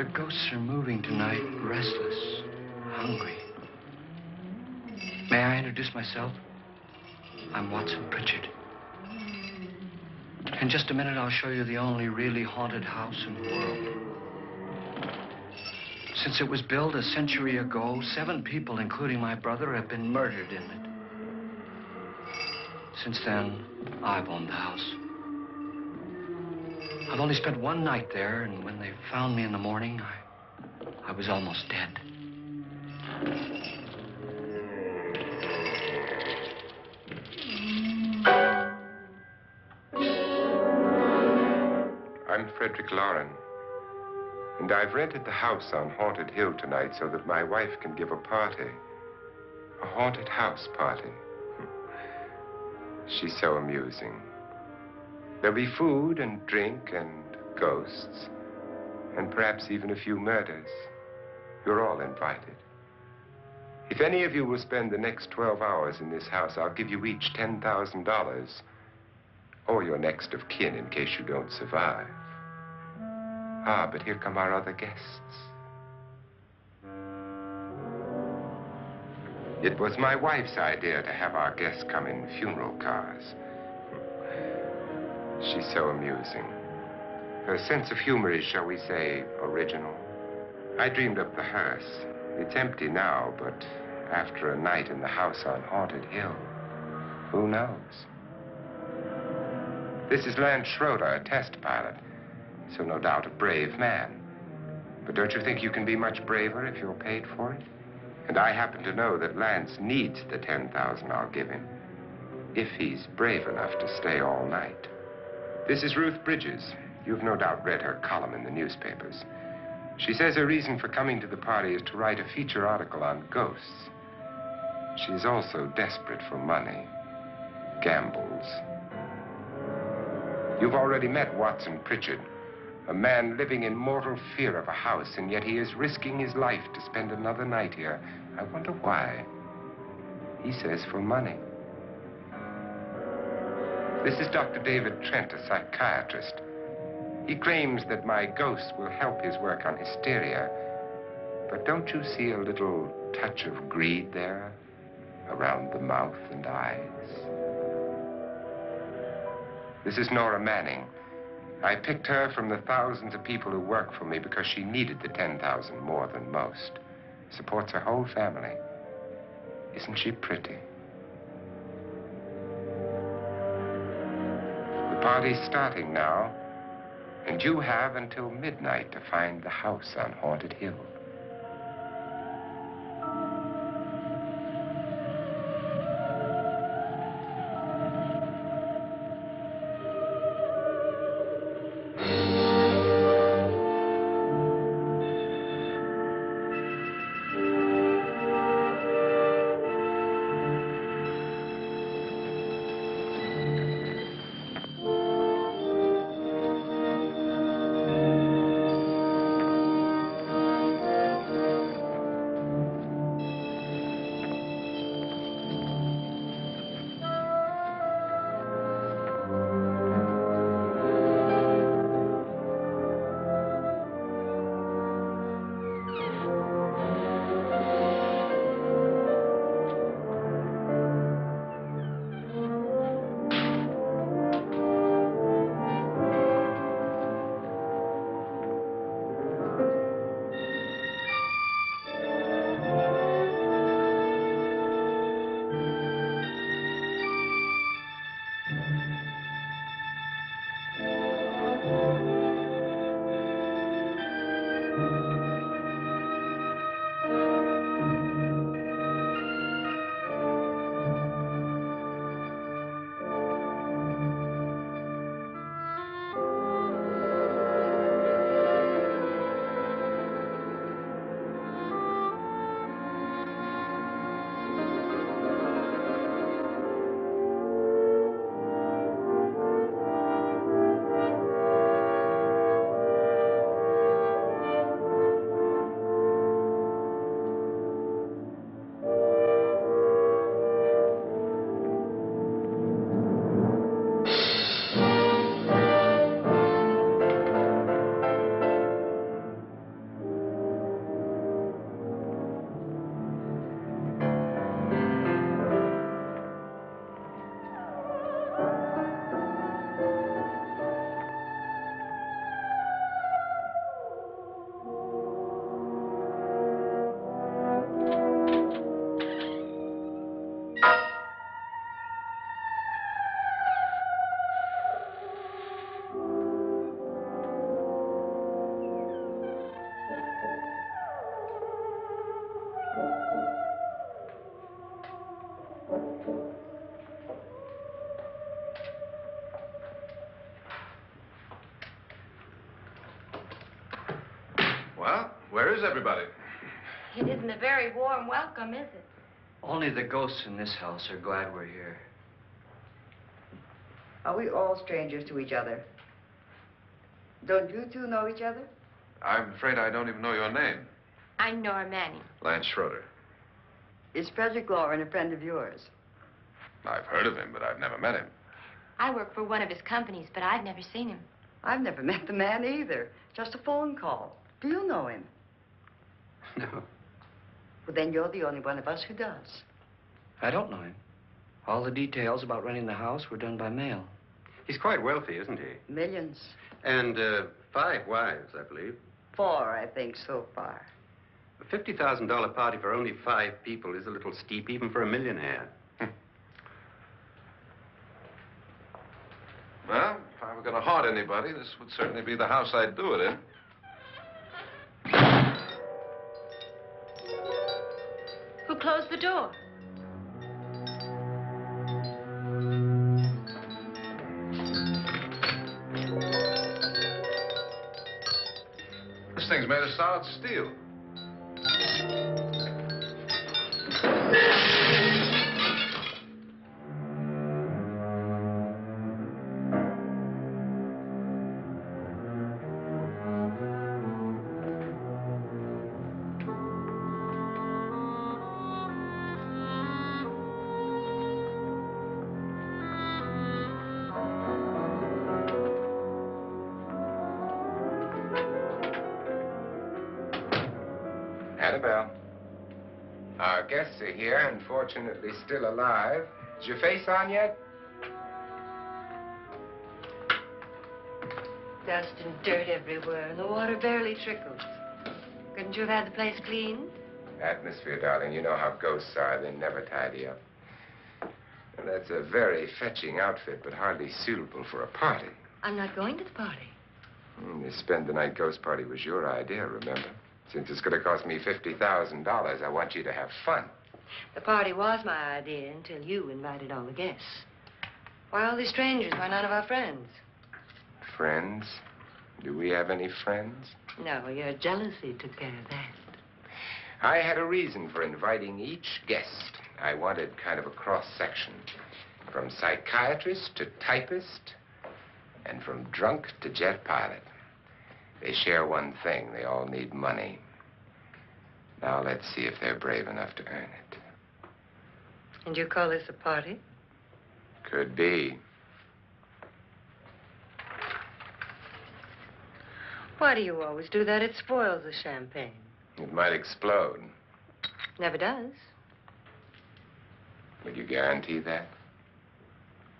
The ghosts are moving tonight, restless, hungry. May I introduce myself? I'm Watson Pritchard. In just a minute, I'll show you the only really haunted house in the world. Since it was built a century ago, 7 people, including my brother, have been murdered in it. Since then, I've owned the house. I've only spent 1 night there, and when they found me in the morning, I was almost dead. I'm Frederick Loren, and I've rented the house on Haunted Hill tonight so that my wife can give a party. A haunted house party. She's so amusing. There'll be food and drink and ghosts, and perhaps even a few murders. You're all invited. If any of you will spend the next 12 hours in this house, I'll give you each $10,000, or your next of kin in case you don't survive. Ah, but here come our other guests. It was my wife's idea to have our guests come in funeral cars. She's so amusing. Her sense of humor is, shall we say, original. I dreamed up the hearse. It's empty now, but after a night in the house on Haunted Hill, who knows? This is Lance Schroeder, a test pilot, so no doubt a brave man. But don't you think you can be much braver if you're paid for it? And I happen to know that Lance needs the $10,000 I'll give him, if he's brave enough to stay all night. This is Ruth Bridges. You've no doubt read her column in the newspapers. She says her reason for coming to the party is to write a feature article on ghosts. She's also desperate for money, gambles. You've already met Watson Pritchard, a man living in mortal fear of a house, and yet he is risking his life to spend another night here. I wonder why. He says for money. This is Dr. David Trent, a psychiatrist. He claims that my ghost will help his work on hysteria. But don't you see a little touch of greed there, around the mouth and eyes? This is Nora Manning. I picked her from the thousands of people who work for me because she needed the $10,000 more than most. Supports her whole family. Isn't she pretty? The party's starting now, and you have until midnight to find the house on Haunted Hill. Well, where is everybody? It isn't a very warm welcome, is it? Only the ghosts in this house are glad we're here. Are we all strangers to each other? Don't you two know each other? I'm afraid I don't even know your name. I'm Nora Manning. Lance Schroeder. Is Frederick Loren a friend of yours? I've heard of him, but I've never met him. I work for one of his companies, but I've never seen him. I've never met the man either. Just a phone call. Do you know him? No, Well, then you're the only one of us who does. I don't know him. All the details about renting the house were done by mail. He's quite wealthy, isn't he? Millions. And 5 wives, I believe. 4, I think, so far. A $50,000 party for only 5 people is a little steep, even for a millionaire. Well, if I were going to haunt anybody, this would certainly be the house I'd do it in. Who closed the door? This thing's made of solid steel. Annabelle. Our guests are here, unfortunately still alive. Is your face on yet? Dust and dirt everywhere, and the water barely trickles. Couldn't you have had the place cleaned? Atmosphere, darling. You know how ghosts are. They never tidy up. And that's a very fetching outfit, but hardly suitable for a party. I'm not going to the party. The spend-the-night ghost party was your idea, remember? Since it's going to cost me $50,000, I want you to have fun. The party was my idea until you invited all the guests. Why all these strangers? Why none of our friends? Friends? Do we have any friends? No, your jealousy took care of that. I had a reason for inviting each guest. I wanted kind of a cross-section. From psychiatrist to typist, and from drunk to jet pilot. They share one thing. They all need money. Now let's see if they're brave enough to earn it. And you call this a party? Could be. Why do you always do that? It spoils the champagne. It might explode. Never does. Would you guarantee that?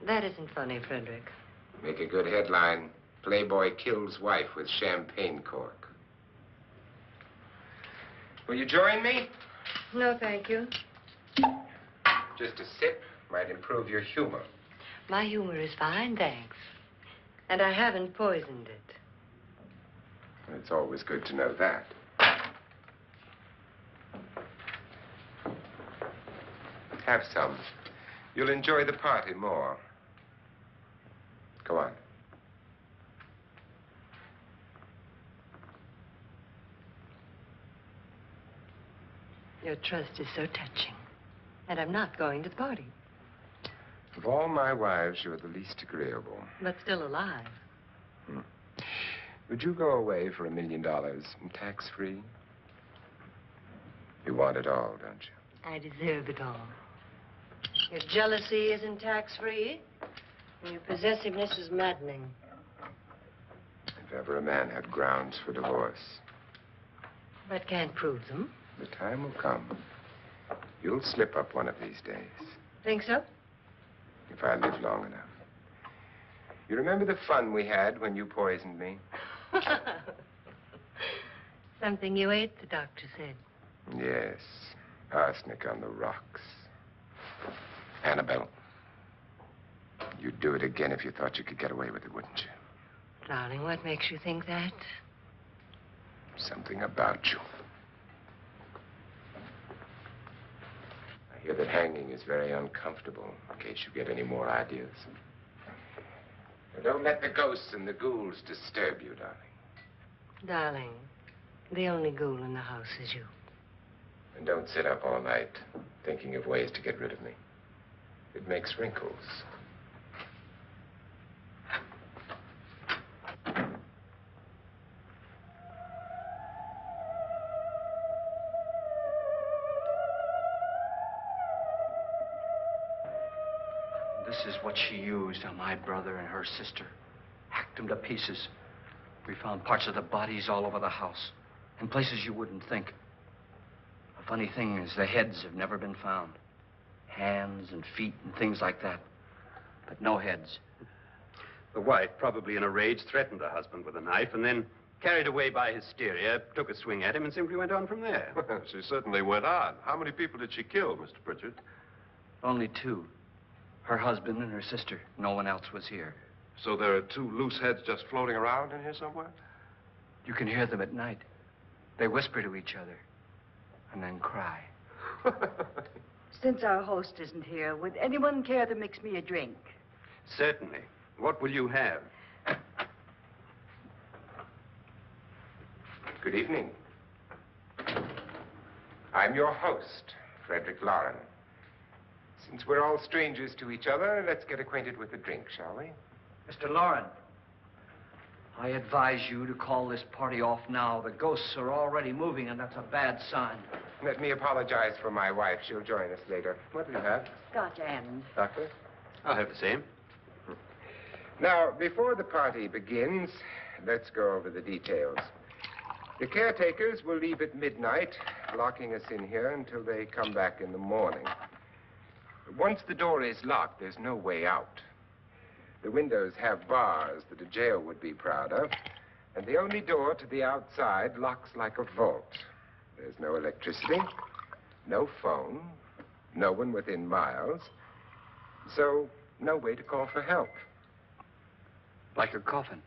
That isn't funny, Frederick. Make a good headline. Playboy kills wife with champagne cork. Will you join me? No, thank you. Just a sip might improve your humor. My humor is fine, thanks. And I haven't poisoned it. It's always good to know that. Have some. You'll enjoy the party more. Go on. Your trust is so touching. And I'm not going to the party. Of all my wives, you're the least agreeable. But still alive. Would you go away for $1 million, tax-free? You want it all, don't you? I deserve it all. Your jealousy isn't tax-free. And your possessiveness is maddening. If ever a man had grounds for divorce. But can't prove them. The time will come. You'll slip up one of these days. Think so? If I live long enough. You remember the fun we had when you poisoned me? Something you ate, the doctor said. Yes. Arsenic on the rocks. Annabelle, you'd do it again if you thought you could get away with it, wouldn't you? Darling, what makes you think that? Something about you. I hear that hanging is very uncomfortable, in case you get any more ideas. Now, don't let the ghosts and the ghouls disturb you, darling. Darling, The only ghoul in the house is you. And don't sit up all night thinking of ways to get rid of me. It makes wrinkles. This is what she used on my brother and her sister. Hacked them to pieces. We found parts of the bodies all over the house. In places you wouldn't think. The funny thing is the heads have never been found. Hands and feet and things like that. But no heads. The wife, probably in a rage, threatened her husband with a knife and then, carried away by hysteria, took a swing at him and simply went on from there. She certainly went on. How many people did she kill, Mr. Pritchard? Only two. Her husband and her sister. No one else was here. So there are two loose heads just floating around in here somewhere? You can hear them at night. They whisper to each other and then cry. Since our host isn't here, would anyone care to mix me a drink? Certainly. What will you have? Good evening. I'm your host, Frederick Loren. Since we're all strangers to each other, let's get acquainted with a drink, shall we? Mr. Loren, I advise you to call this party off now. The ghosts are already moving, and that's a bad sign. Let me apologize for my wife. She'll join us later. What do you have? Scotch and. Doctor? I'll have the same. Now, before the party begins, let's go over the details. The caretakers will leave at midnight, locking us in here until they come back in the morning. Once the door is locked, there's no way out. The windows have bars that a jail would be proud of, and the only door to the outside locks like a vault. There's no electricity, no phone, no one within miles, so no way to call for help. Like a coffin.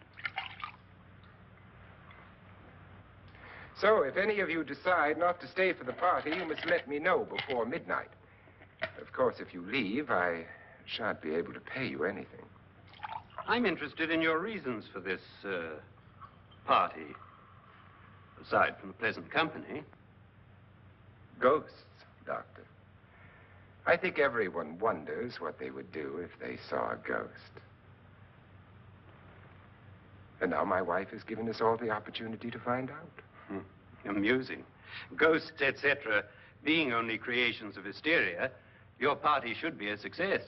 So if any of you decide not to stay for the party, you must let me know before midnight. Of course, if you leave, I shan't be able to pay you anything. I'm interested in your reasons for this, party. Aside from the pleasant company. Ghosts, Doctor. I think everyone wonders what they would do if they saw a ghost. And now my wife has given us all the opportunity to find out. Amusing. Ghosts, etc., being only creations of hysteria, your party should be a success.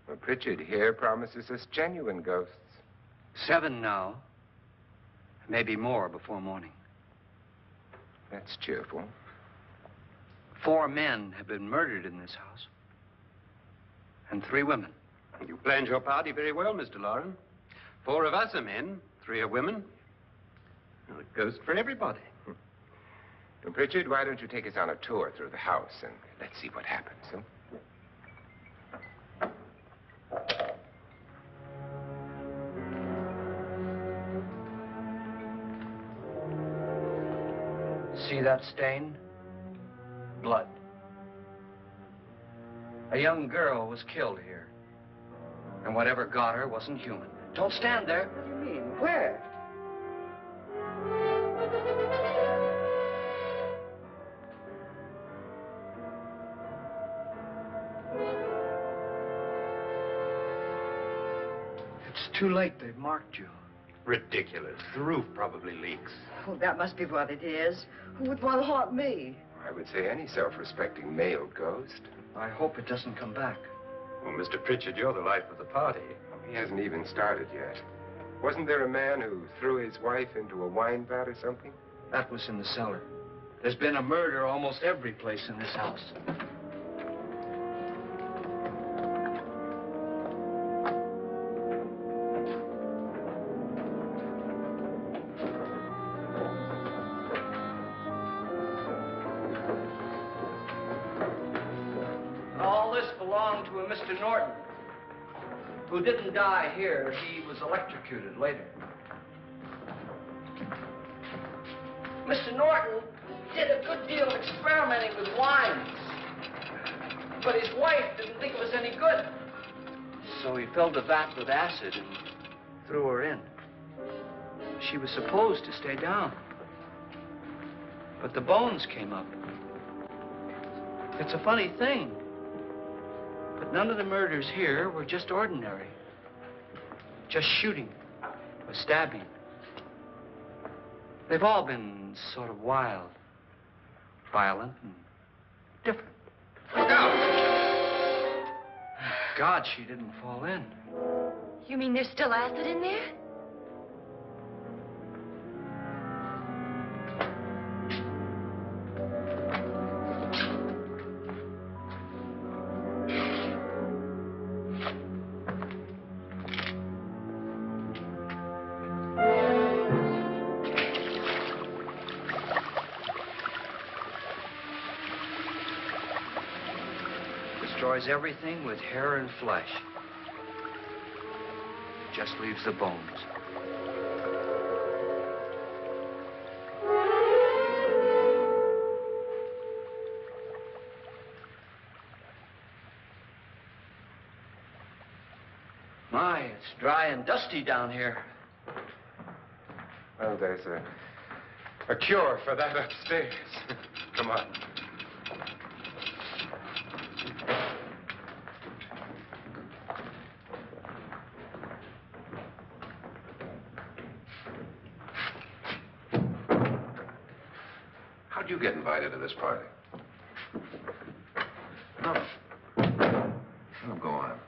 Well, Pritchard here promises us genuine ghosts. 7 now. Maybe more before morning. That's cheerful. 4 men have been murdered in this house. And 3 women. You planned your party very well, Mr. Loren. 4 of us are men, 3 are women. Well, a ghost for everybody. Well, Pritchard, why don't you take us on a tour through the house and let's see what happens, huh? See that stain? Blood. A young girl was killed here. And whatever got her wasn't human. Don't stand there. What do you mean? Where? It's too late. They've marked you. Ridiculous. The roof probably leaks. Oh, that must be what it is. Who would want to haunt me? I would say any self-respecting male ghost. I hope it doesn't come back. Well, Mr. Pritchard, you're the life of the party. He hasn't even started yet. Wasn't there a man who threw his wife into a wine vat or something? That was in the cellar. There's been a murder almost every place in this house. All this belonged to a Mr. Norton, who didn't die here. He was electrocuted later. Mr. Norton did a good deal of experimenting with wines, but his wife didn't think it was any good. So he filled the vat with acid and threw her in. She was supposed to stay down. But the bones came up. It's a funny thing. But none of the murders here were just ordinary. Just shooting or stabbing. They've all been sort of wild, violent, and different. Look out! Thank God she didn't fall in. You mean there's still acid in there? Destroys everything with hair and flesh. Just leaves the bones. My, it's dry and dusty down here. Well, there's a cure for that upstairs. Come on. How'd you get invited to this party? No. Oh, go on.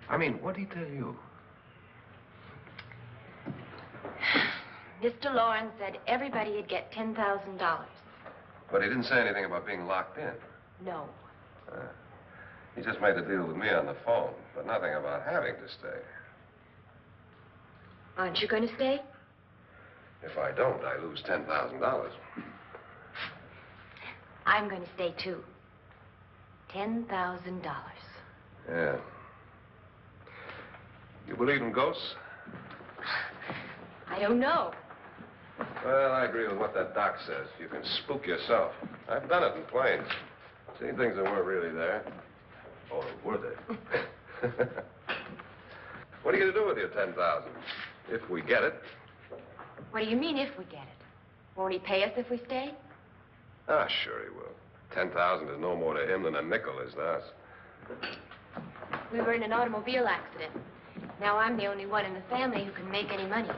I mean, what did he tell you? Mr. Loren said everybody'd get $10,000. But he didn't say anything about being locked in. No. He just made the deal with me on the phone, but nothing about having to stay. Aren't you going to stay? If I don't, I lose $10,000. I'm going to stay, too. $10,000. Yeah. You believe in ghosts? I don't know. Well, I agree with what that doc says. You can spook yourself. I've done it in planes. Seen things that weren't really there. Or were they? What are you going to do with your $10,000? If we get it. What do you mean, if we get it? Won't he pay us if we stay? Ah, sure he will. 10,000 is no more to him than a nickel is to us. We were in an automobile accident. Now I'm the only one in the family who can make any money.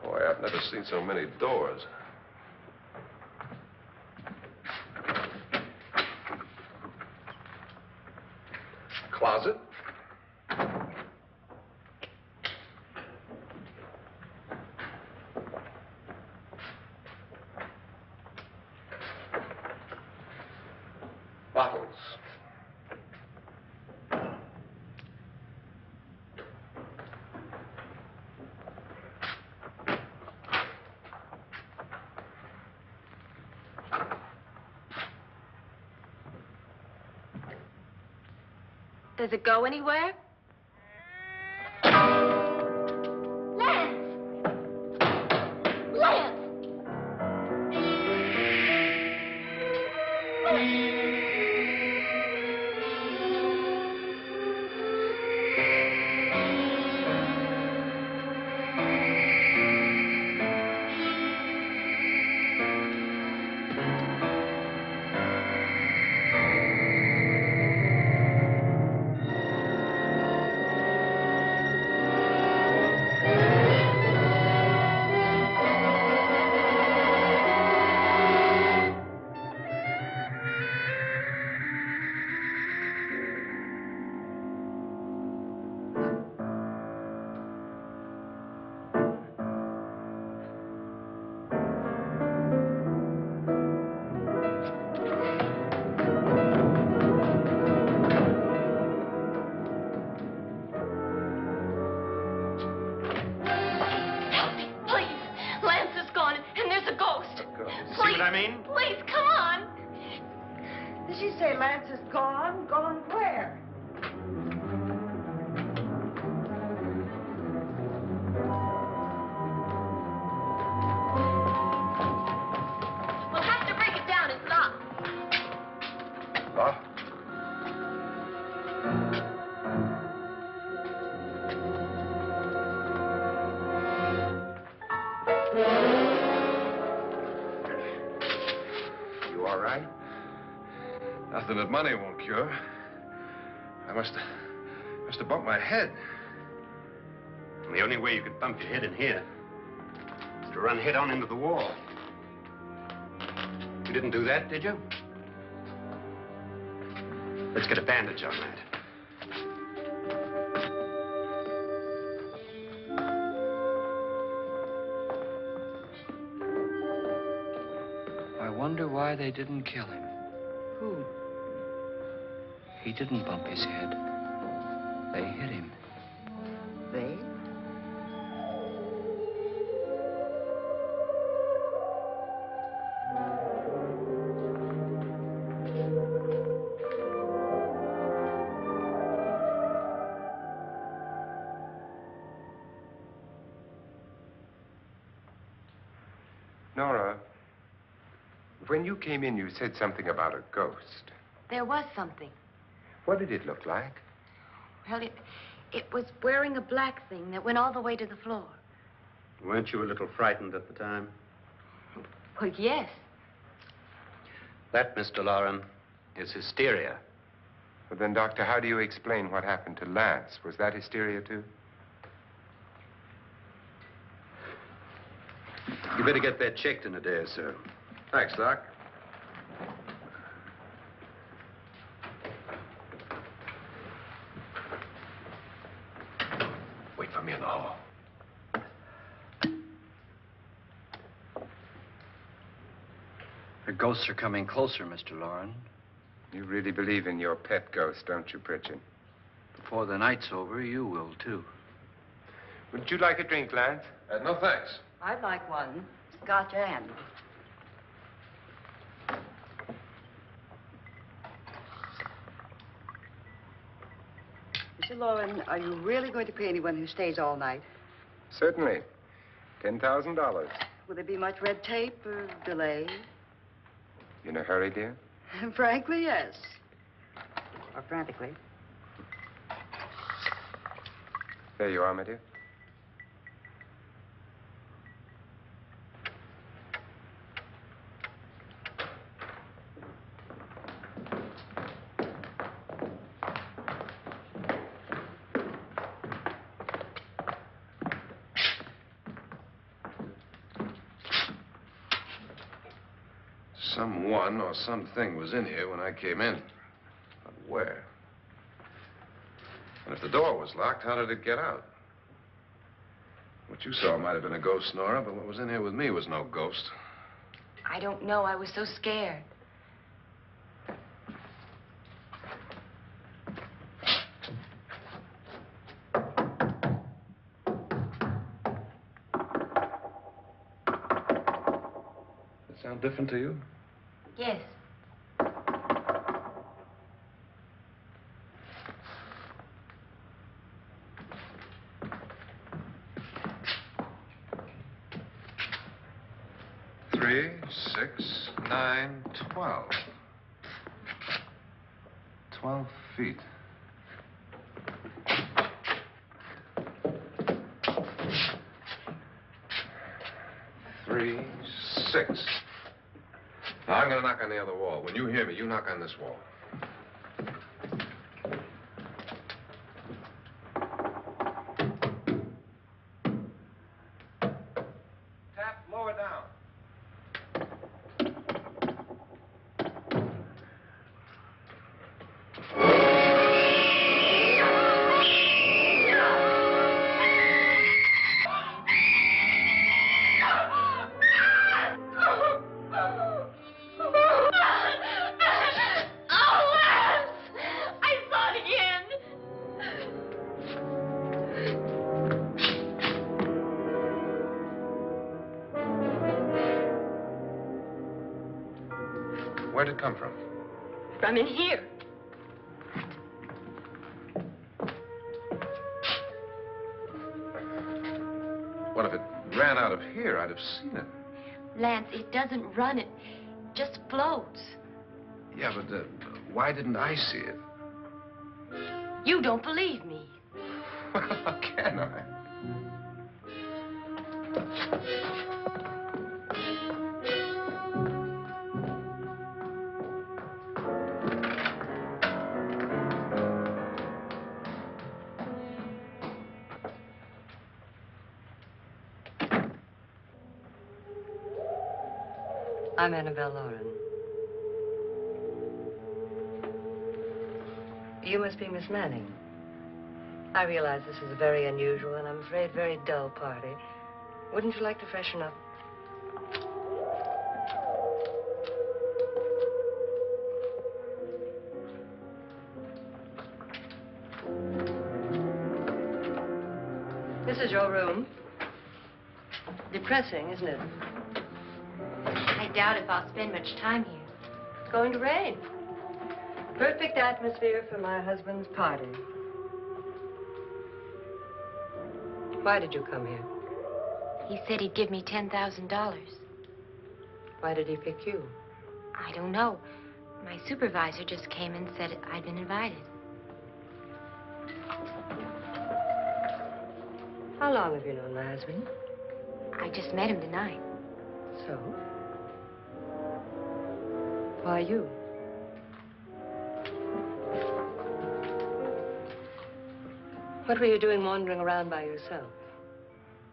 Boy, I've never seen so many doors. Closet? Bottles. Does it go anywhere? Lance! Lance! Please, come on. Did she say Lance is gone? Gone where? We'll have to break it down. It's locked. Locked? right? Nothing that money won't cure. I must have bumped my head. The only way you could bump your head in here is to run head on into the wall. You didn't do that, did you? Let's get a bandage on that. I wonder why they didn't kill him. Who? He didn't bump his head. They hit him. They? Nora, when you came in, you said something about a ghost. There was something. What did it look like? Well, it was wearing a black thing that went all the way to the floor. Weren't you a little frightened at the time? Well, yes. That, Mr. Loren, is hysteria. Well, then, Doctor, how do you explain what happened to Lance? Was that hysteria, too? You better get that checked in a day or so. Thanks, Doc. Wait for me in the hall. The ghosts are coming closer, Mr. Loren. You really believe in your pet ghost, don't you, Pritchard? Before the night's over, you will, too. Would you like a drink, Lance? No, thanks. I'd like one. Scotch and. Mr. Loren, are you really going to pay anyone who stays all night? Certainly. $10,000. Will there be much red tape or delay? You in a hurry, dear? Frankly, yes. Or frantically. There you are, my dear. Someone or something was in here when I came in. But where? And if the door was locked, how did it get out? What you saw might have been a ghost, Nora, but what was in here with me was no ghost. I don't know. I was so scared. Does it sound different to you? Yes. Three, 6, 9, 12. 12 feet. Three, 6. Now, I'm going to knock on the other wall. When you hear me, you knock on this wall. Tap lower down. Where'd it come from? From in here. What if it ran out of here? I'd have seen it. Lance, it doesn't run. It just floats. Yeah, but why didn't I see it? You don't believe me. How can I? I'm Annabelle Loren. You must be Miss Manning. I realize this is a very unusual and I'm afraid very dull party. Wouldn't you like to freshen up? This is your room. Depressing, isn't it? I doubt if I'll spend much time here. It's going to rain. Perfect atmosphere for my husband's party. Why did you come here? He said he'd give me $10,000. Why did he pick you? I don't know. My supervisor just came and said I'd been invited. How long have you known my husband? I just met him tonight. So? Why you? What were you doing wandering around by yourself?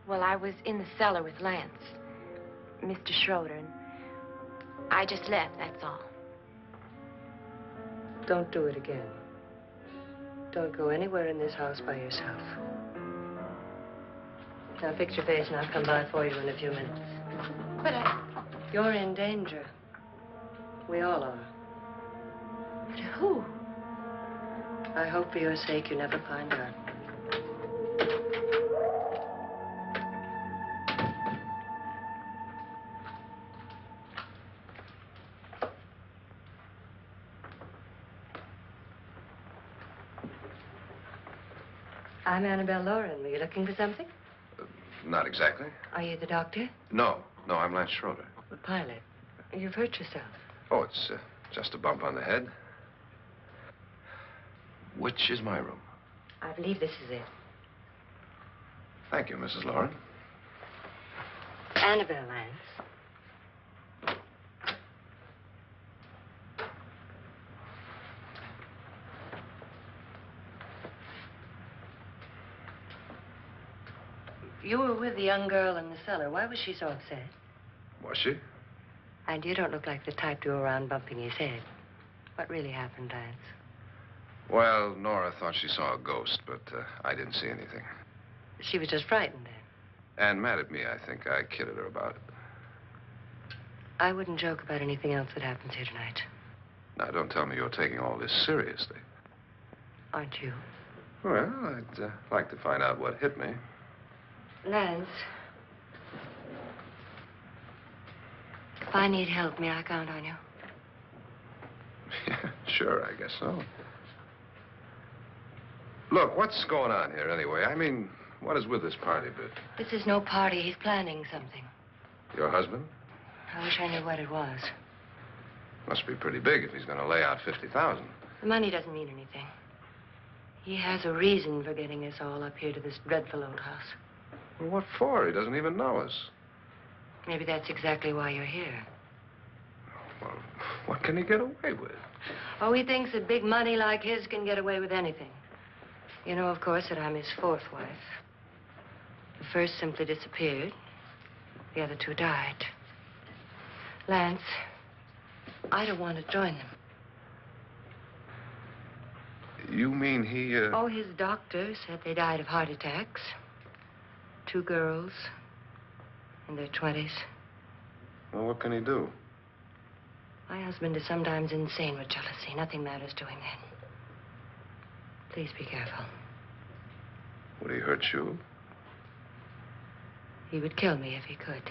Well, I was in the cellar with Lance, Mr. Schroeder, and I just left, that's all. Don't do it again. Don't go anywhere in this house by yourself. Now fix your face and I'll come by for you in a few minutes. But You're in danger. We all are. but who? I hope for your sake you never find out. I'm Annabelle Loren. Were you looking for something? Not exactly. Are you the doctor? No, I'm Lance Schroeder. The pilot. You've hurt yourself. Oh, it's just a bump on the head. Which is my room? I believe this is it. Thank you, Mrs. Loren. Annabelle Lance. You were with the young girl in the cellar. Why was she so upset? Was she? And you don't look like the type to go around bumping his head. What really happened, Lance? Well, Nora thought she saw a ghost, but I didn't see anything. She was just frightened then. And mad at me, I think. I kidded her about it. I wouldn't joke about anything else that happens here tonight. Now, don't tell me you're taking all this seriously. Aren't you? Well, I'd like to find out what hit me. Lance. If I need help, may I count on you? Yeah, sure, I guess so. Look, what's going on here anyway? I mean, what is with this party bit? This is no party. He's planning something. Your husband? I wish I knew what it was. Must be pretty big if he's going to lay out 50,000. The money doesn't mean anything. He has a reason for getting us all up here to this dreadful old house. Well, what for? He doesn't even know us. Maybe that's exactly why you're here. Well, what can he get away with? Oh, he thinks that big money like his can get away with anything. You know, of course, that I'm his fourth wife. The first simply disappeared. The other two died. Lance, I don't want to join them. You mean he, Oh, his doctor said they died of heart attacks. 2 girls in their 20s. Well, what can he do? My husband is sometimes insane with jealousy. Nothing matters to him then. Please be careful. Would he hurt you? He would kill me if he could.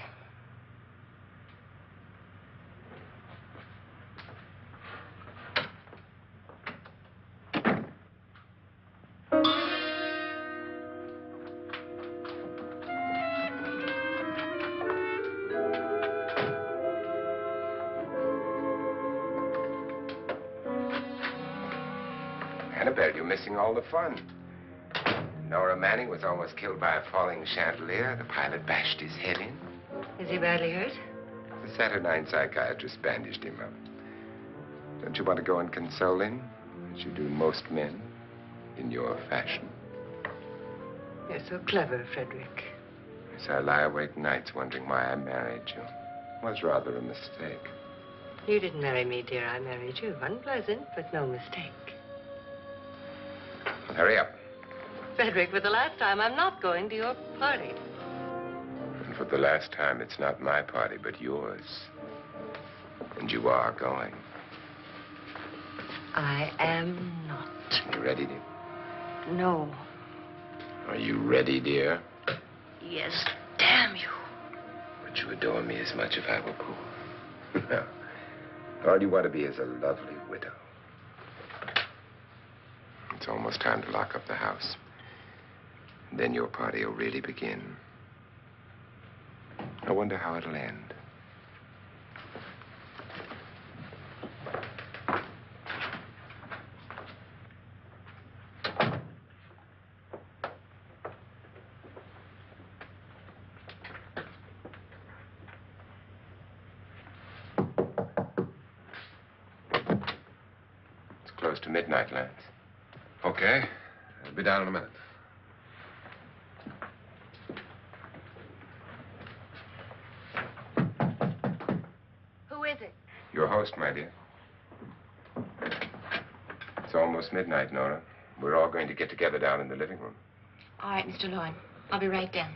Annabelle, you're missing all the fun. Nora Manning was almost killed by a falling chandelier. The pilot bashed his head in. Is he badly hurt? The Saturnine psychiatrist bandaged him up. Don't you want to go and console him, as you do most men, in your fashion? You're so clever, Frederick. So I lie awake nights wondering why I married you. was rather a mistake. You didn't marry me, dear. I married you. Unpleasant, but no mistake. Well, hurry up. Frederick, for the last time, I'm not going to your party. And for the last time, it's not my party, but yours. And you are going. I am not. You ready, dear? No. Are you ready, dear? Yes, damn you. Would you adore me as much if I were poor? No. All you want to be is a lovely widow. It's almost time to lock up the house. Then your party will really begin. I wonder how it'll end. It's close to midnight, Lance. Okay. I'll be down in a minute. Who is it? Your host, my dear. It's almost midnight, Nora. We're all going to get together down in the living room. All right, Mr. Loren. I'll be right down.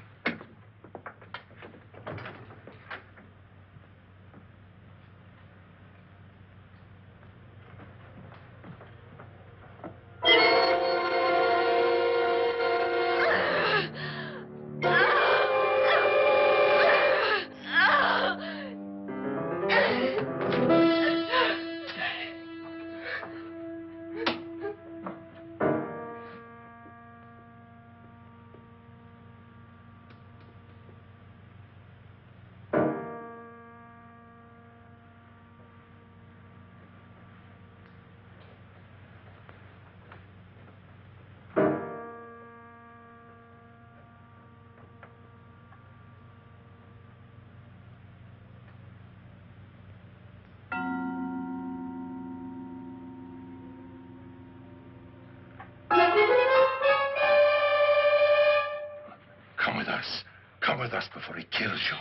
Come with us. Come with us before he kills you.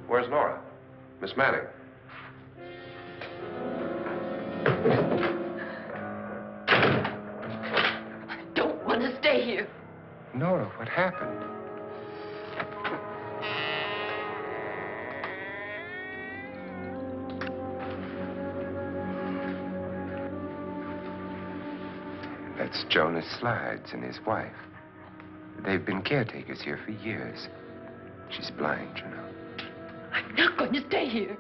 Where's Nora? Miss Manning. I don't want to stay here. Nora, what happened? That's Jonas Slides and his wife. They've been caretakers here for years. She's blind, you know. I'm not going to stay here.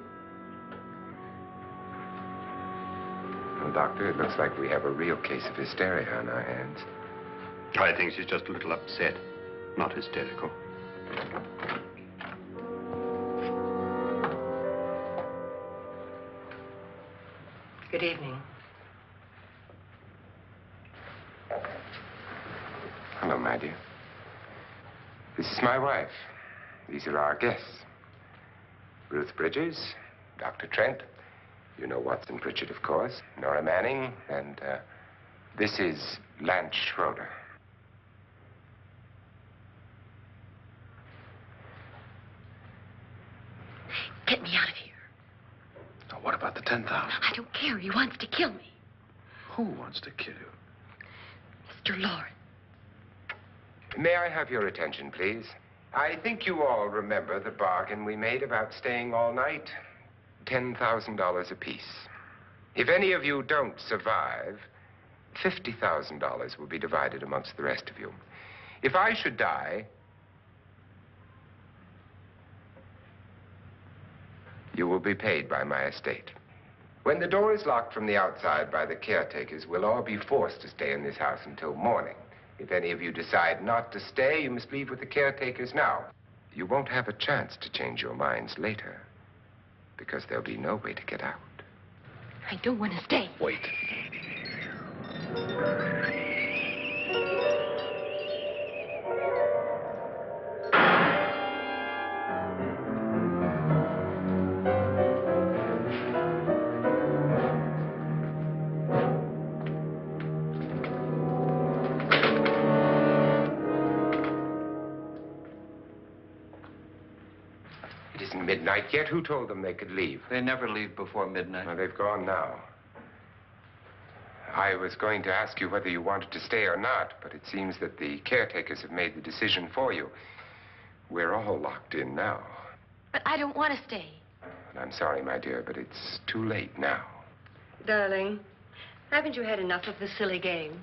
Well, Doctor, it looks like we have a real case of hysteria on our hands. I think she's just a little upset, not hysterical. Good evening. Hello, my dear. This is my wife. These are our guests. Ruth Bridges, Dr. Trent. You know Watson Pritchard, of course. Nora Manning, and this is Lance Schroeder. Get me out of here. Now, what about the 10,000? I don't care. He wants to kill me. Who wants to kill you? Mr. Loren. May I have your attention, please? I think you all remember the bargain we made about staying all night. $10,000 apiece. If any of you don't survive, $50,000 will be divided amongst the rest of you. If I should die, you will be paid by my estate. When the door is locked from the outside by the caretakers, we'll all be forced to stay in this house until morning. If any of you decide not to stay, you must leave with the caretakers now. You won't have a chance to change your minds later, because there'll be no way to get out. I don't want to stay. Wait. midnight yet? Who told them they could leave? They never leave before midnight. Well, they've gone now. I was going to ask you whether you wanted to stay or not, but it seems that the caretakers have made the decision for you. We're all locked in now. But I don't want to stay. And I'm sorry, my dear, but it's too late now. Darling, haven't you had enough of the silly game?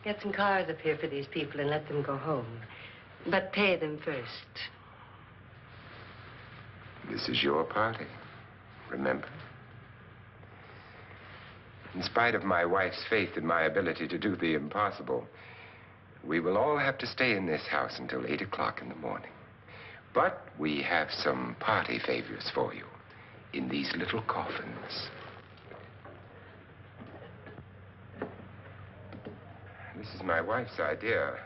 Get some cars up here for these people and let them go home. But pay them first. This is your party, remember? In spite of my wife's faith in my ability to do the impossible, we will all have to stay in this house until 8 o'clock in the morning. But we have some party favors for you in these little coffins. This is my wife's idea.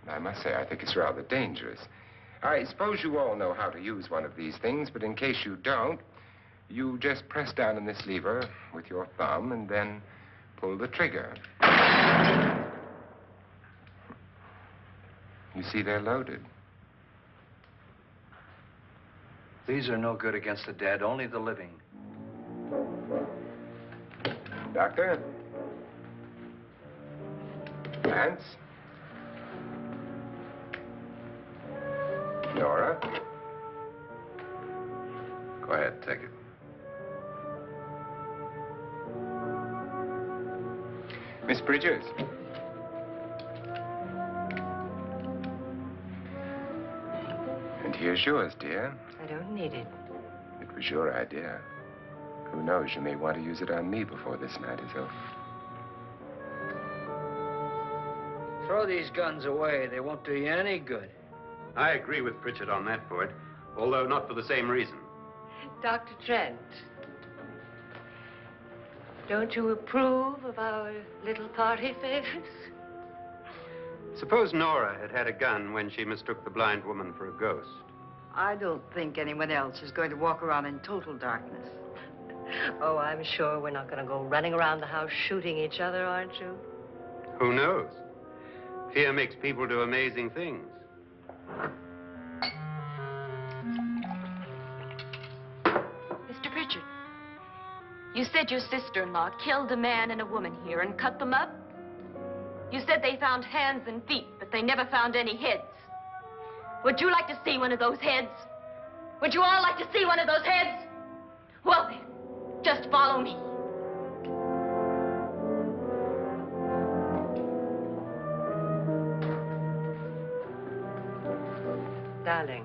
And I must say, I think it's rather dangerous. I suppose you all know how to use one of these things, but in case you don't, you just press down on this lever with your thumb and then pull the trigger. You see, they're loaded. These are no good against the dead, only the living. Doctor? Lance? Nora? Go ahead, take it. Miss Bridges? And here's yours, dear. I don't need it. It was your idea. Who knows, you may want to use it on me before this night is over. Throw these guns away. They won't do you any good. I agree with Pritchard on that point, although not for the same reason. Dr. Trent, don't you approve of our little party favors? Suppose Nora had had a gun when she mistook the blind woman for a ghost. I don't think anyone else is going to walk around in total darkness. Oh, I'm sure we're not going to go running around the house shooting each other, aren't you? Who knows? Fear makes people do amazing things. Mr. Pritchard, you said your sister-in-law killed a man and a woman here and cut them up? You said they found hands and feet, but they never found any heads. Would you like to see one of those heads? Would you all like to see one of those heads? Well then, just follow me. Darling,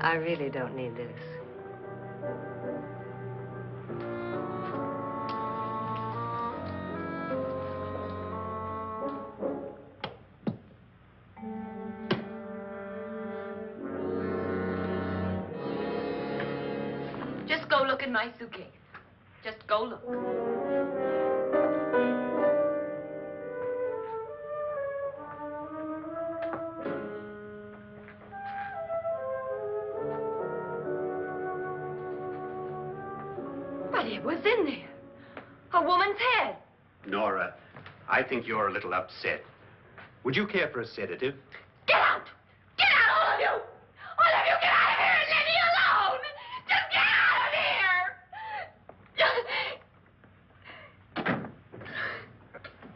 I really don't need this. Just go look in my suitcase. Just go look. But it was in there. A woman's head. Nora, I think you're a little upset. Would you care for a sedative? Get out! Get out, all of you! All of you, get out of here and leave me alone! Just get out of here!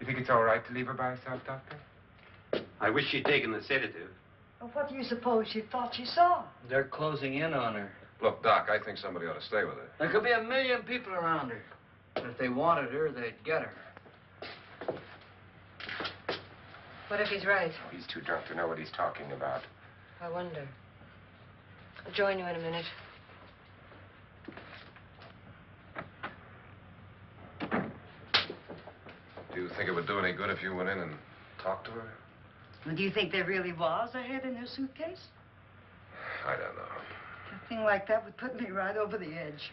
You think it's all right to leave her by herself, Doctor? I wish she'd taken the sedative. Well, what do you suppose she thought she saw? They're closing in on her. Look, Doc, I think somebody ought to stay with her. There could be 1 million people around her. But if they wanted her, they'd get her. What if he's right? He's too drunk to know what he's talking about. I wonder. I'll join you in a minute. Do you think it would do any good if you went in and talked to her? Well, do you think there really was a head in her suitcase? I don't know. A thing like that would put me right over the edge.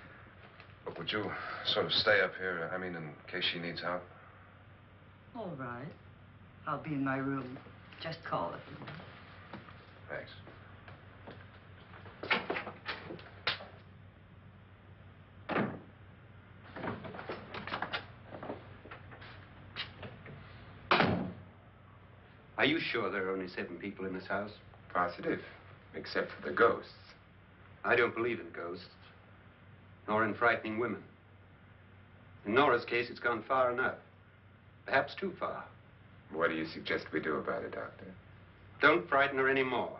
Look, would you sort of stay up here, I mean, in case she needs help? All right. I'll be in my room. Just call it. Thanks. Are you sure there are only 7 people in this house? Positive, except for the ghosts. I don't believe in ghosts, nor in frightening women. In Nora's case, it's gone far enough. Perhaps too far. What do you suggest we do about it, Doctor? Don't frighten her anymore.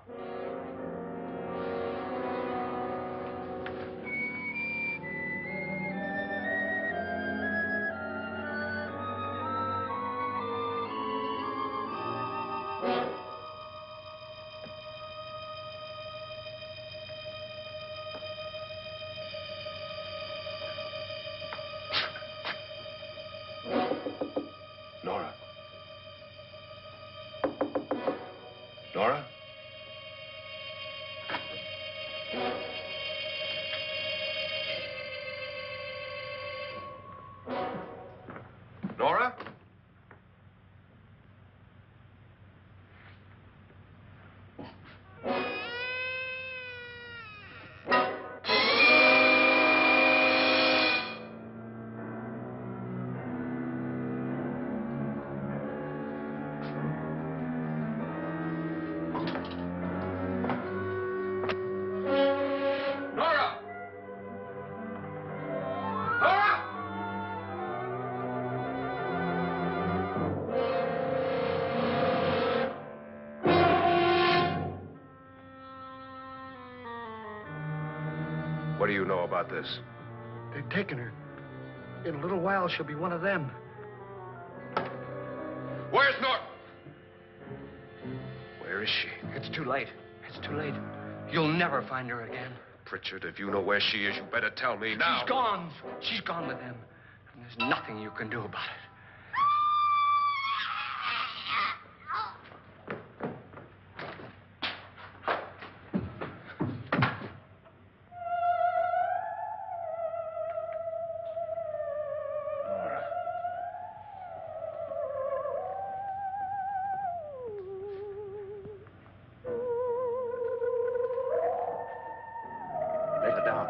Nora? Nora? Nora? What do you know about this? They've taken her. In a little while, she'll be one of them. Where's Nora? Where is she? It's too late. It's too late. You'll never find her again. Pritchard, if you know where she is, you better tell me now. She's gone. She's gone with him. And there's nothing you can do about it. Lay her down.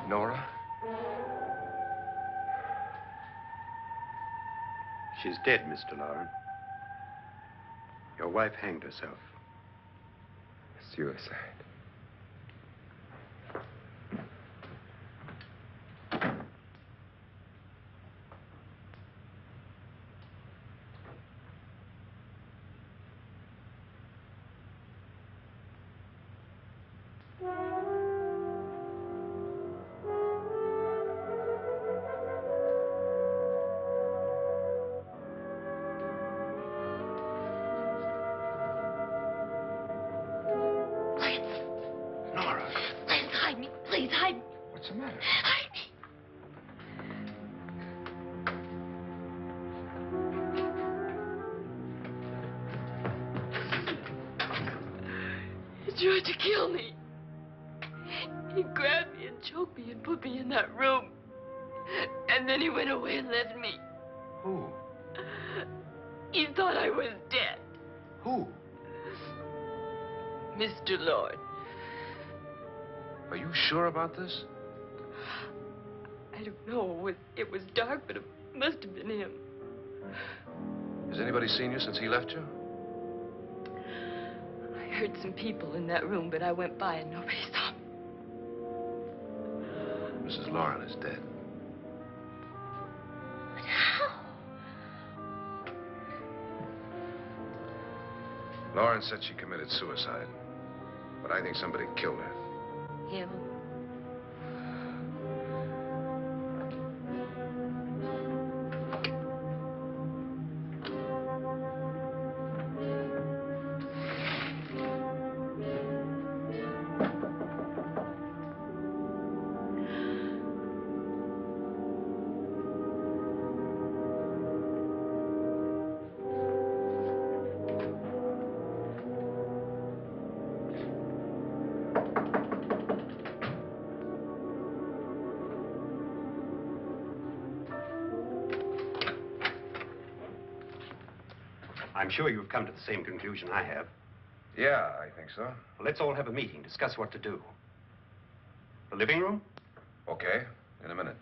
Nora? She's dead, Mr. Loren. Your wife hanged herself. Suicide. What's the matter? Hide me. He tried to kill me. He grabbed me and choked me and put me in that room. And then he went away and left me. Who? He thought I was dead. Who? Mr. Lord. Are you sure about this? I don't know. It was dark, but it must have been him. Has anybody seen you since he left you? I heard some people in that room, but I went by and nobody saw me. Mrs. Loren is dead. But how? Loren said she committed suicide, but I think somebody killed her. Him? I'm sure you've come to the same conclusion I have. Yeah, I think so. Well, let's all have a meeting, discuss what to do. The living room? Okay, in a minute.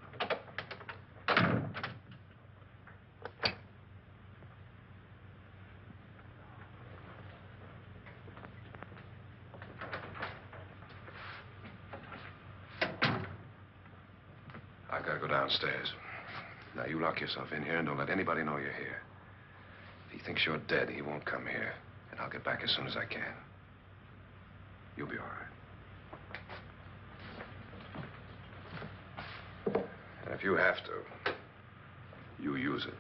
I've got to go downstairs. Now, you lock yourself in here and don't let anybody know you're here. If he thinks you're dead, he won't come here. And I'll get back as soon as I can. You'll be all right. And if you have to, you use it.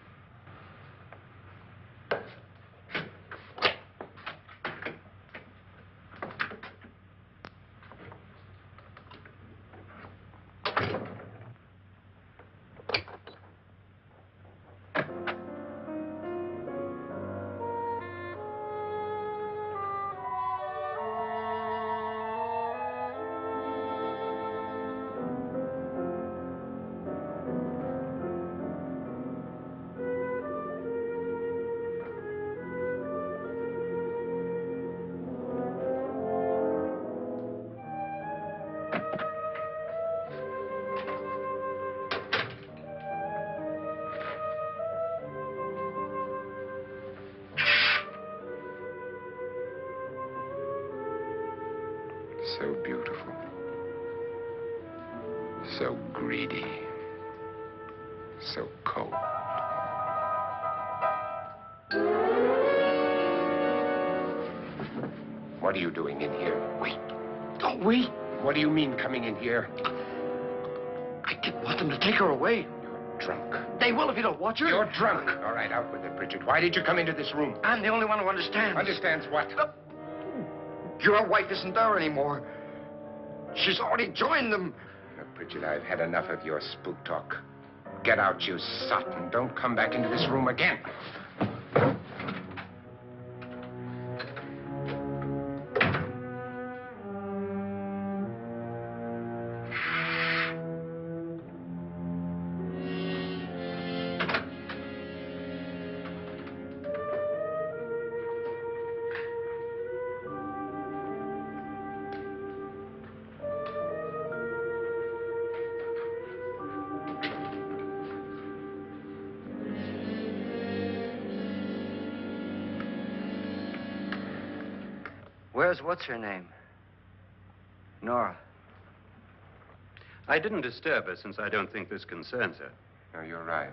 So beautiful. So greedy. So cold. What are you doing in here? Wait. Don't wait. What do you mean coming in here? I didn't want them to take her away. You're drunk. They will if you don't watch her. You're drunk. All right, out with it, Bridget. Why did you come into this room? I'm the only one who understands. Understands what? Your wife isn't there anymore. She's already joined them. Look, Bridget, I've had enough of your spook talk. Get out, you sot, and don't come back into this room again. Where's what's-her-name? Nora. I didn't disturb her since I don't think this concerns her. No, you're right.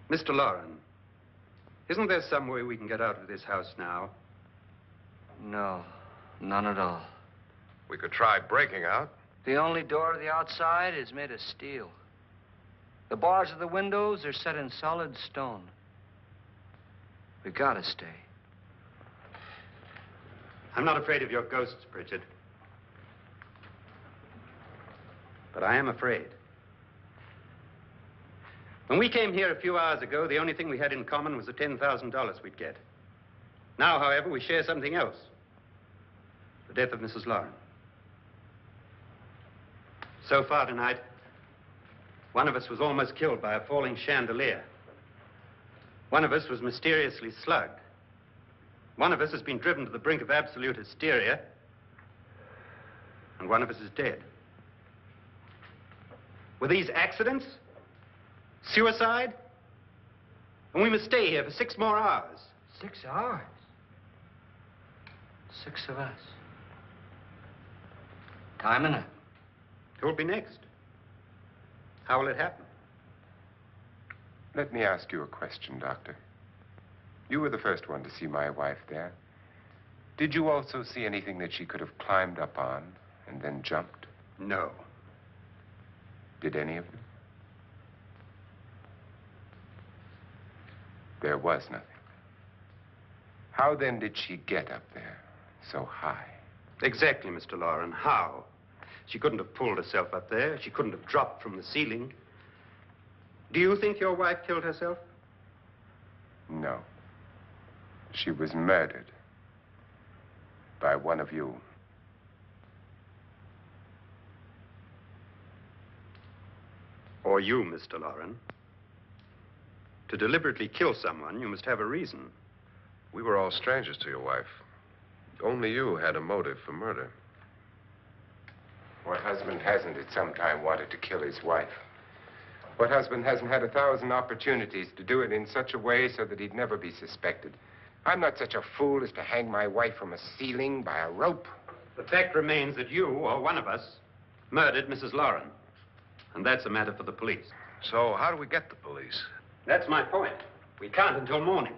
Mr. Loren, isn't there some way we can get out of this house now? No, none at all. We could try breaking out. The only door to the outside is made of steel. The bars of the windows are set in solid stone. We gotta stay. I'm not afraid of your ghosts, Bridget. But I am afraid. When we came here a few hours ago, the only thing we had in common was the $10,000 we'd get. Now, however, we share something else. The death of Mrs. Loren. So far tonight, one of us was almost killed by a falling chandelier. One of us was mysteriously slugged. One of us has been driven to the brink of absolute hysteria, and one of us is dead. Were these accidents? Suicide? And we must stay here for 6 more hours. 6 hours? 6 of us. Time enough. Who'll be next? How will it happen? Let me ask you a question, Doctor. You were the first one to see my wife there. Did you also see anything that she could have climbed up on and then jumped? No. Did any of you? There was nothing. How then did she get up there so high? Exactly, Mr. Loren. How? She couldn't have pulled herself up there. She couldn't have dropped from the ceiling. Do you think your wife killed herself? No. She was murdered by one of you. Or you, Mr. Loren. To deliberately kill someone, you must have a reason. We were all strangers to your wife. Only you had a motive for murder. What husband hasn't at some time wanted to kill his wife? What husband hasn't had 1,000 opportunities to do it in such a way so that he'd never be suspected? I'm not such a fool as to hang my wife from a ceiling by a rope. The fact remains that you, or one of us, murdered Mrs. Loren. And that's a matter for the police. So how do we get the police? That's my point. We can't until morning.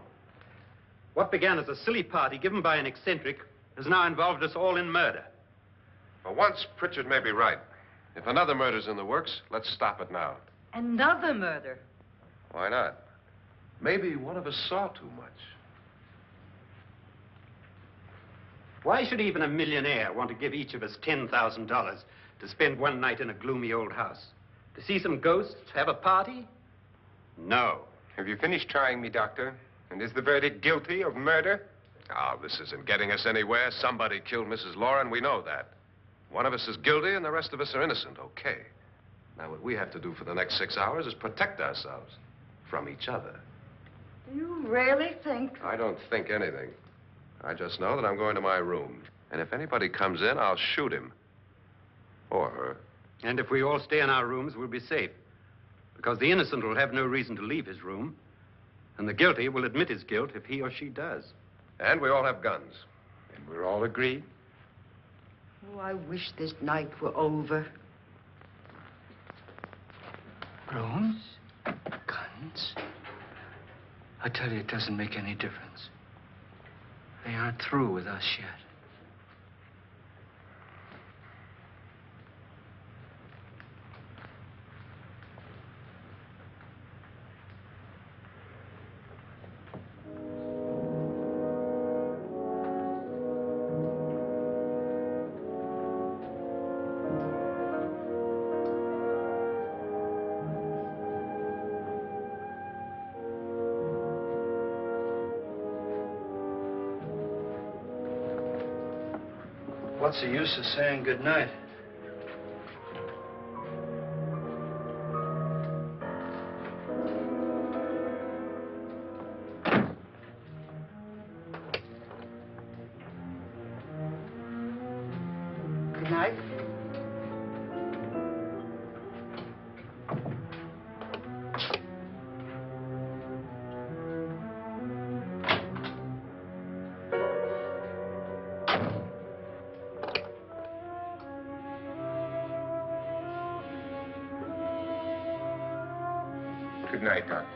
What began as a silly party given by an eccentric has now involved us all in murder. For once, Pritchard may be right. If another murder's in the works, let's stop it now. Another murder? Why not? Maybe one of us saw too much. Why should even a millionaire want to give each of us $10,000 to spend one night in a gloomy old house? To see some ghosts, have a party? No. Have you finished trying me, Doctor? And is the verdict guilty of murder? Oh, this isn't getting us anywhere. Somebody killed Mrs. Loren. We know that. One of us is guilty and the rest of us are innocent. Okay. Now, what we have to do for the next 6 hours is protect ourselves from each other. Do you really think? I don't think anything. I just know that I'm going to my room. And if anybody comes in, I'll shoot him. Or her. And if we all stay in our rooms, we'll be safe. Because the innocent will have no reason to leave his room. And the guilty will admit his guilt if he or she does. And we all have guns. And we're all agreed? Oh, I wish this night were over. Rooms? Guns? I tell you, it doesn't make any difference. They aren't through with us yet. What's the use of saying goodnight? Good night. Good night, Doctor.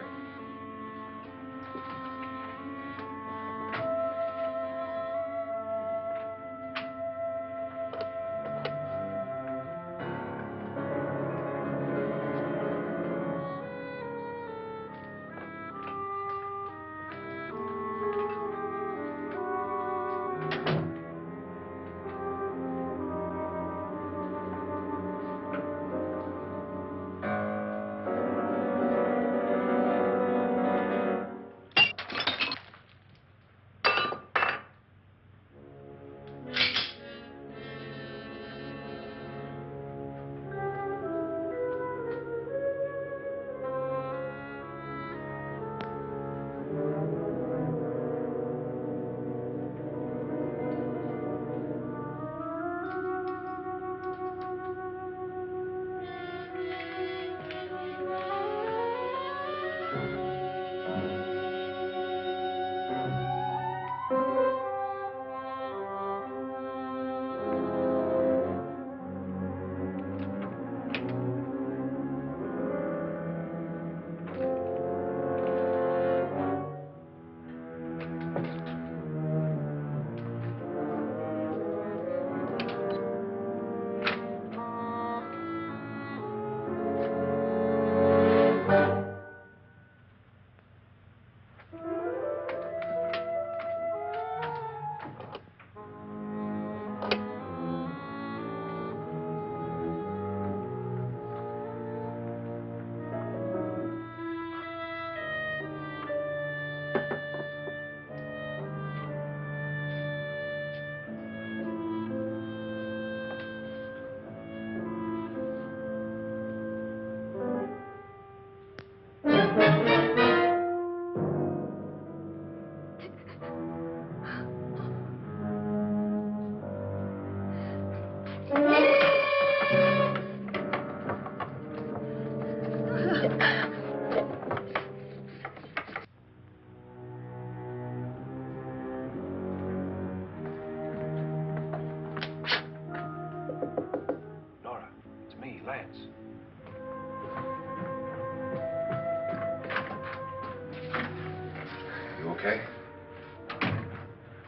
okay?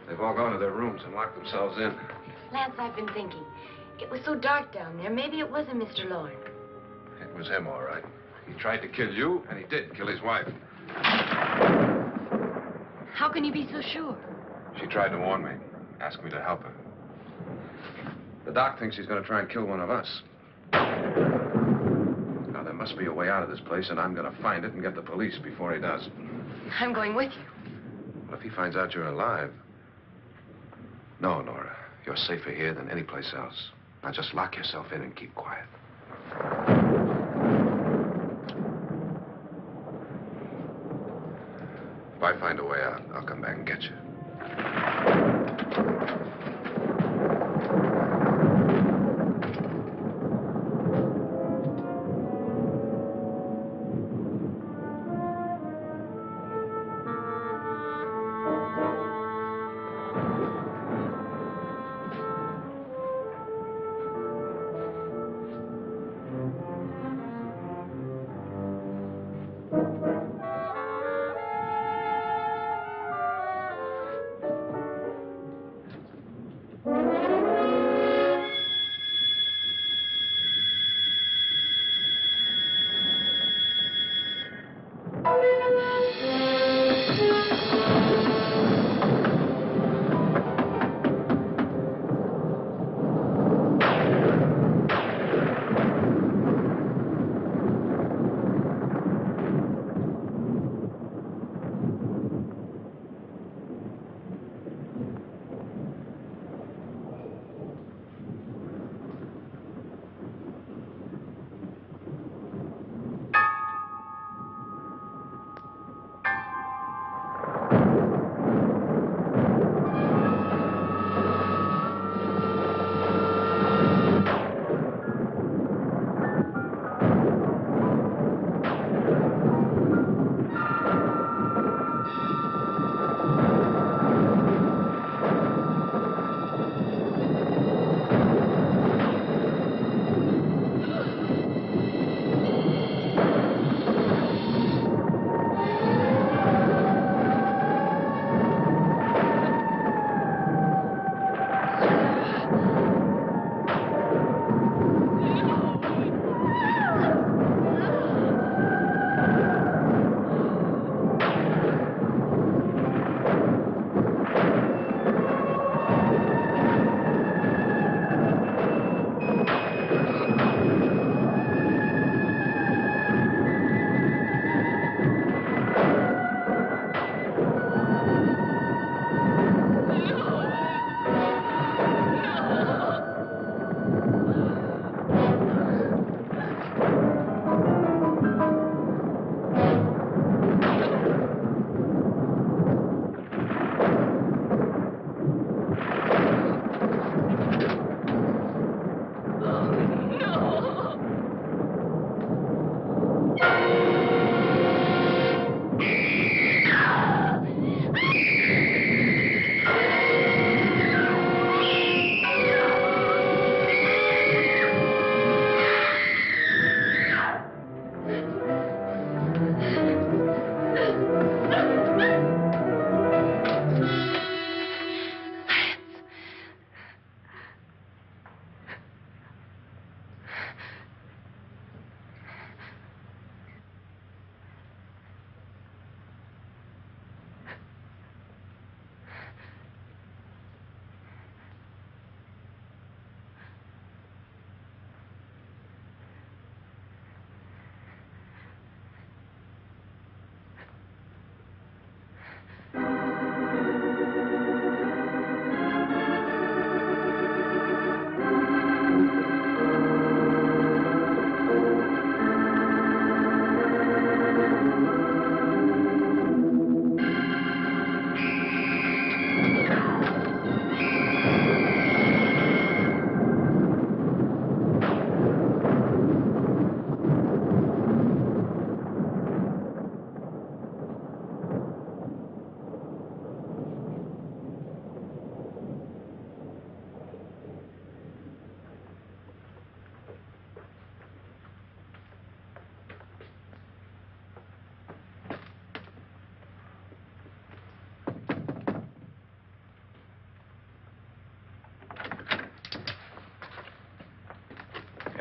They've all gone to their rooms and locked themselves in. Lance, I've been thinking. It was so dark down there. Maybe it wasn't Mr. Loren. It was him, all right. He tried to kill you, and he did kill his wife. How can you be so sure? She tried to warn me, asked me to help her. The doc thinks he's going to try and kill one of us. Now, there must be a way out of this place, and I'm going to find it and get the police before he does. I'm going with you. Well, if he finds out you're alive... No, Nora. You're safer here than any place else. Now, just lock yourself in and keep quiet. If I find a way out, I'll come back and get you.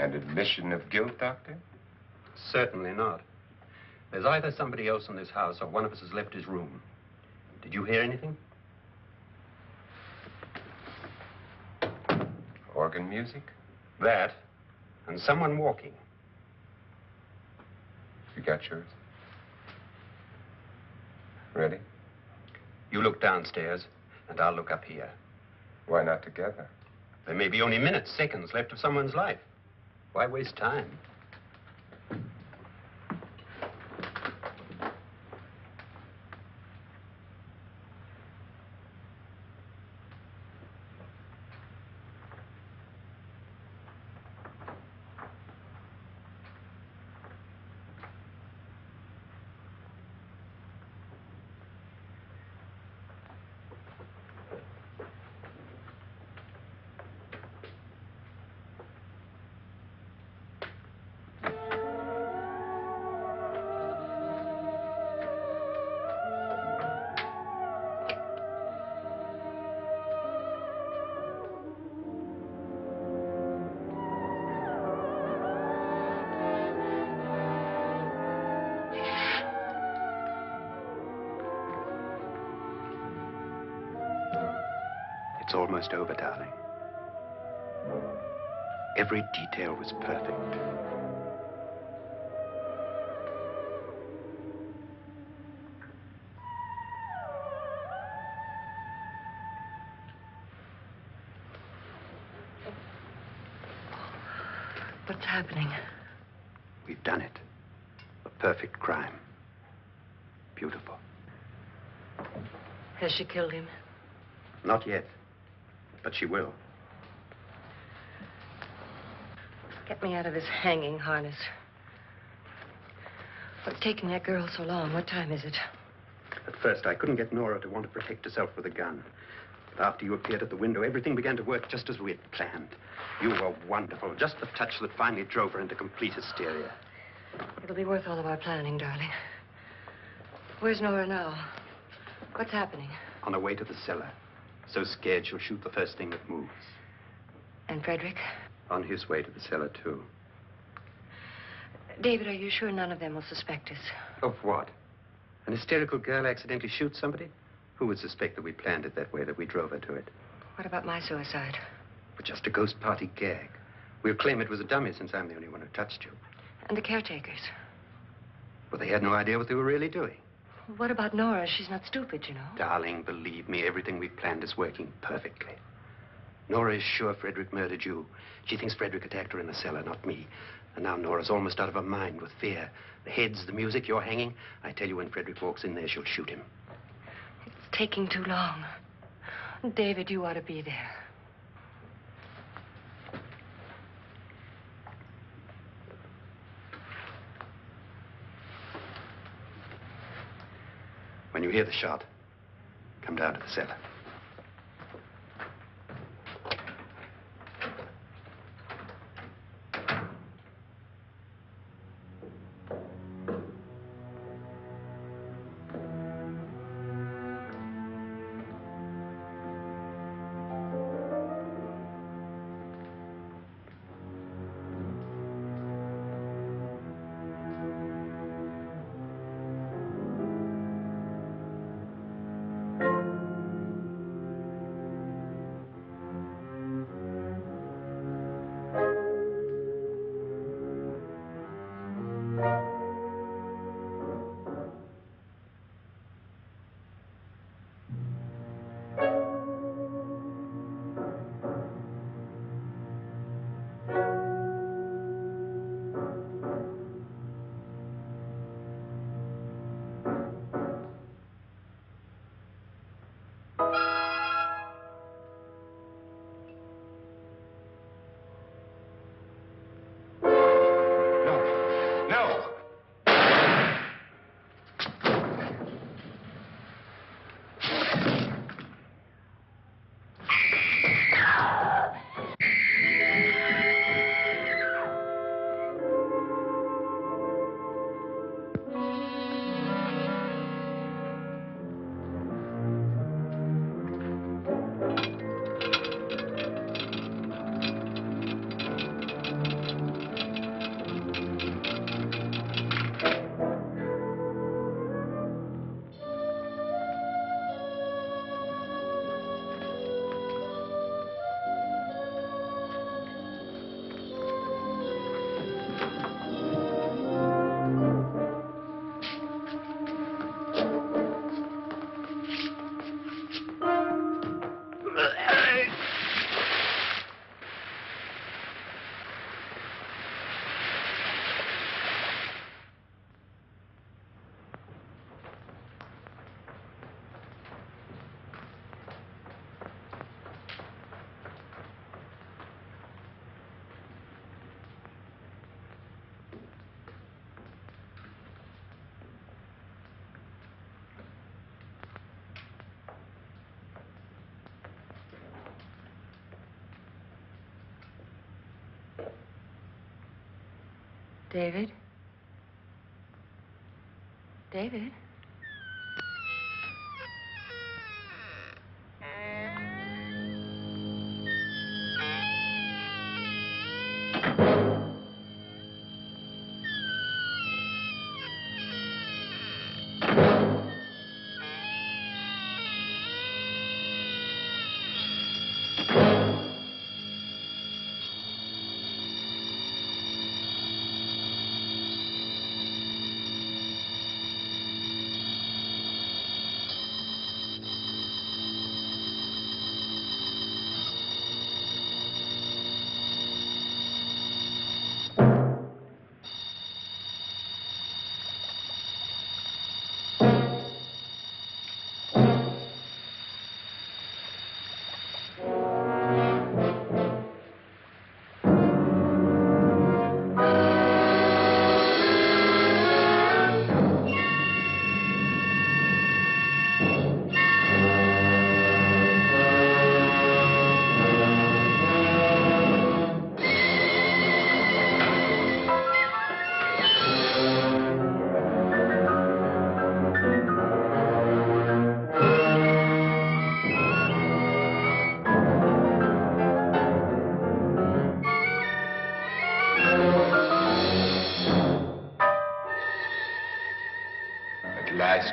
And admission of guilt, Doctor? Certainly not. There's either somebody else in this house or one of us has left his room. Did you hear anything? Organ music? That, and someone walking. You got yours? Ready? You look downstairs, and I'll look up here. Why not together? There may be only minutes, seconds left of someone's life. Why waste time? It's almost over, darling. Every detail was perfect. What's happening? We've done it. A perfect crime. Beautiful. Has she killed him? Not yet. But she will. Get me out of this hanging harness. What's taking that girl so long? What time is it? At first, I couldn't get Nora to want to protect herself with a gun. But after you appeared at the window, everything began to work just as we had planned. You were wonderful. Just the touch that finally drove her into complete hysteria. It'll be worth all of our planning, darling. Where's Nora now? What's happening? On her way to the cellar. So scared she'll shoot the first thing that moves. And Frederick? On his way to the cellar, too. David, are you sure none of them will suspect us? Of what? An hysterical girl accidentally shoots somebody? Who would suspect that we planned it that way, that we drove her to it? What about my suicide? But just a ghost party gag. We'll claim it was a dummy since I'm the only one who touched you. And the caretakers? But they had no idea what they were really doing. What about Nora? She's not stupid, you know. Darling, believe me, everything we've planned is working perfectly. Nora is sure Frederick murdered you. She thinks Frederick attacked her in the cellar, not me. And now Nora's almost out of her mind with fear. The heads, the music, you're hanging. I tell you, when Frederick walks in there, she'll shoot him. It's taking too long. David, you ought to be there. When you hear the shot, come down to the cellar. David? David?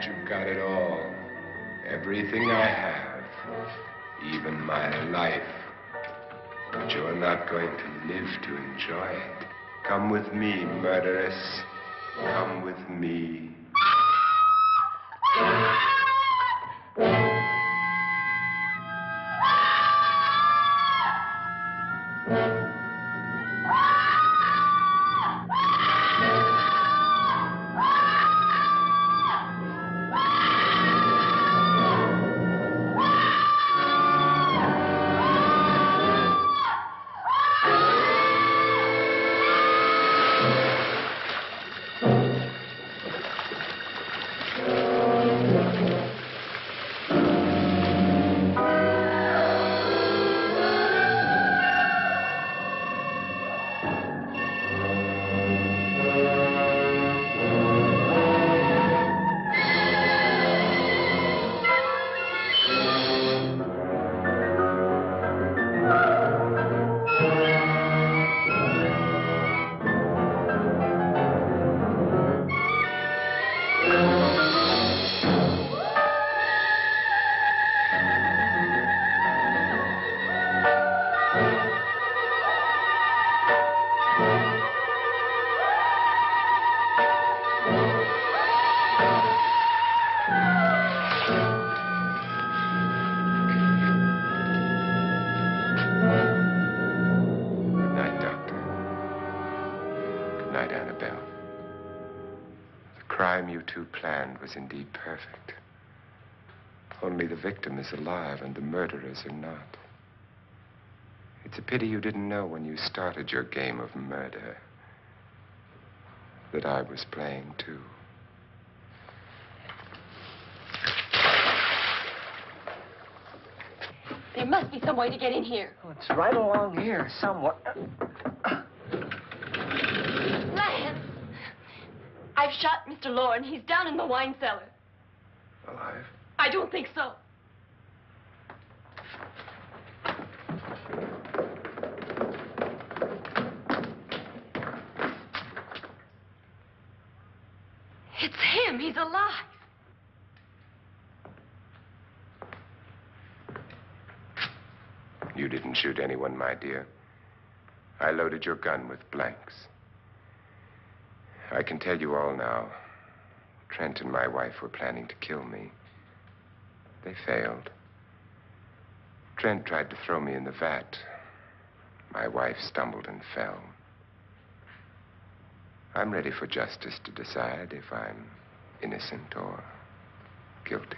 You've got it all. Everything I have. Even my life. But you're not going to live to enjoy it. Come with me, murderess. Come with me. Was indeed perfect. Only the victim is alive and the murderers are not. It's a pity you didn't know when you started your game of murder that I was playing too. There must be some way to get in here. Oh, it's right along here somewhere. Lance! I've shot Mr. Loren. He's down in the wine cellar. Alive? I don't think so. It's him. He's alive. You didn't shoot anyone, my dear. I loaded your gun with blanks. I can tell you all now. Trent and my wife were planning to kill me. They failed. Trent tried to throw me in the vat. My wife stumbled and fell. I'm ready for justice to decide if I'm innocent or guilty.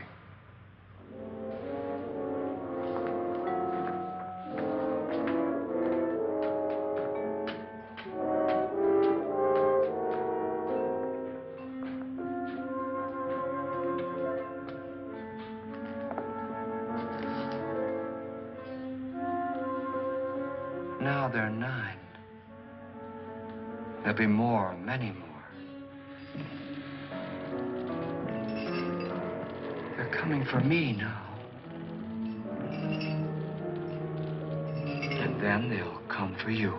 Now they're 9. There'll be more, many more. They're coming for me now. And then they'll come for you.